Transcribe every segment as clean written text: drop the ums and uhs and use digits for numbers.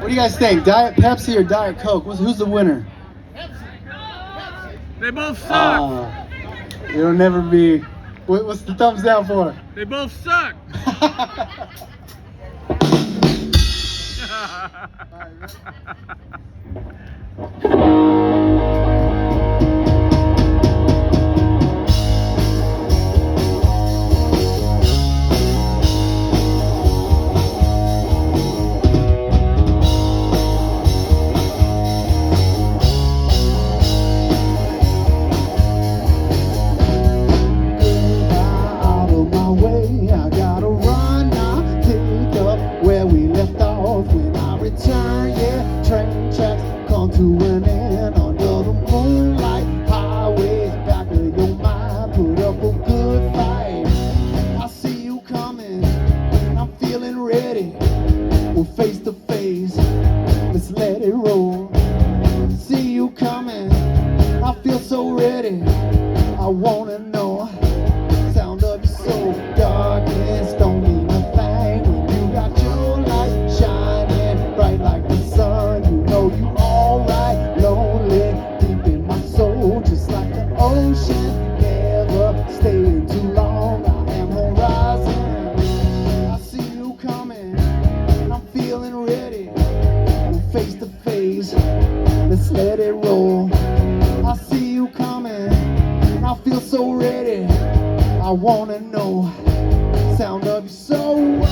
What do you guys think? Diet Pepsi or Diet Coke? Who's the winner? They both suck. It'll never be. What's the thumbs down for? They both suck. To an end under the moonlight, highways back of your mind, put up a good fight. I see you coming, I'm feeling ready. We're face to face, let's let it roll. See you coming, I feel so ready. I wanna know, sound of your soul. Darkness don't mean a thing when you got your light shining bright like the sun. You know you alright, lonely, deep in my soul, just like the ocean, never staying too long. I am horizon, I see you coming, and I'm feeling ready. We're face to face, let's let it roll. I see you coming, and I feel so ready. I wanna know, sound of your soul.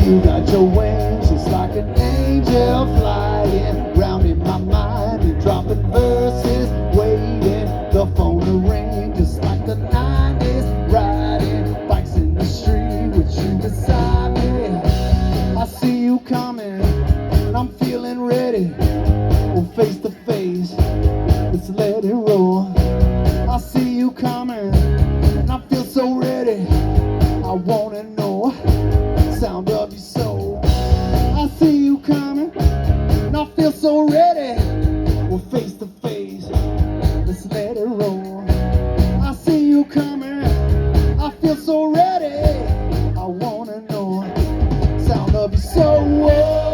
You got your wings, just like an angel flying round in my mind. You're dropping verses, waiting the phone to ring, just like the 90s, riding bikes in the street with you beside me. I see you coming, and I'm feeling ready. We're face to face, let's let it roll. I see you coming, and I feel so ready. I wanna know, sound of your soul. I see you coming, and I feel so ready. We're face to face, let's let it roll. I see you coming, I feel so ready. I wanna know, sound of your soul.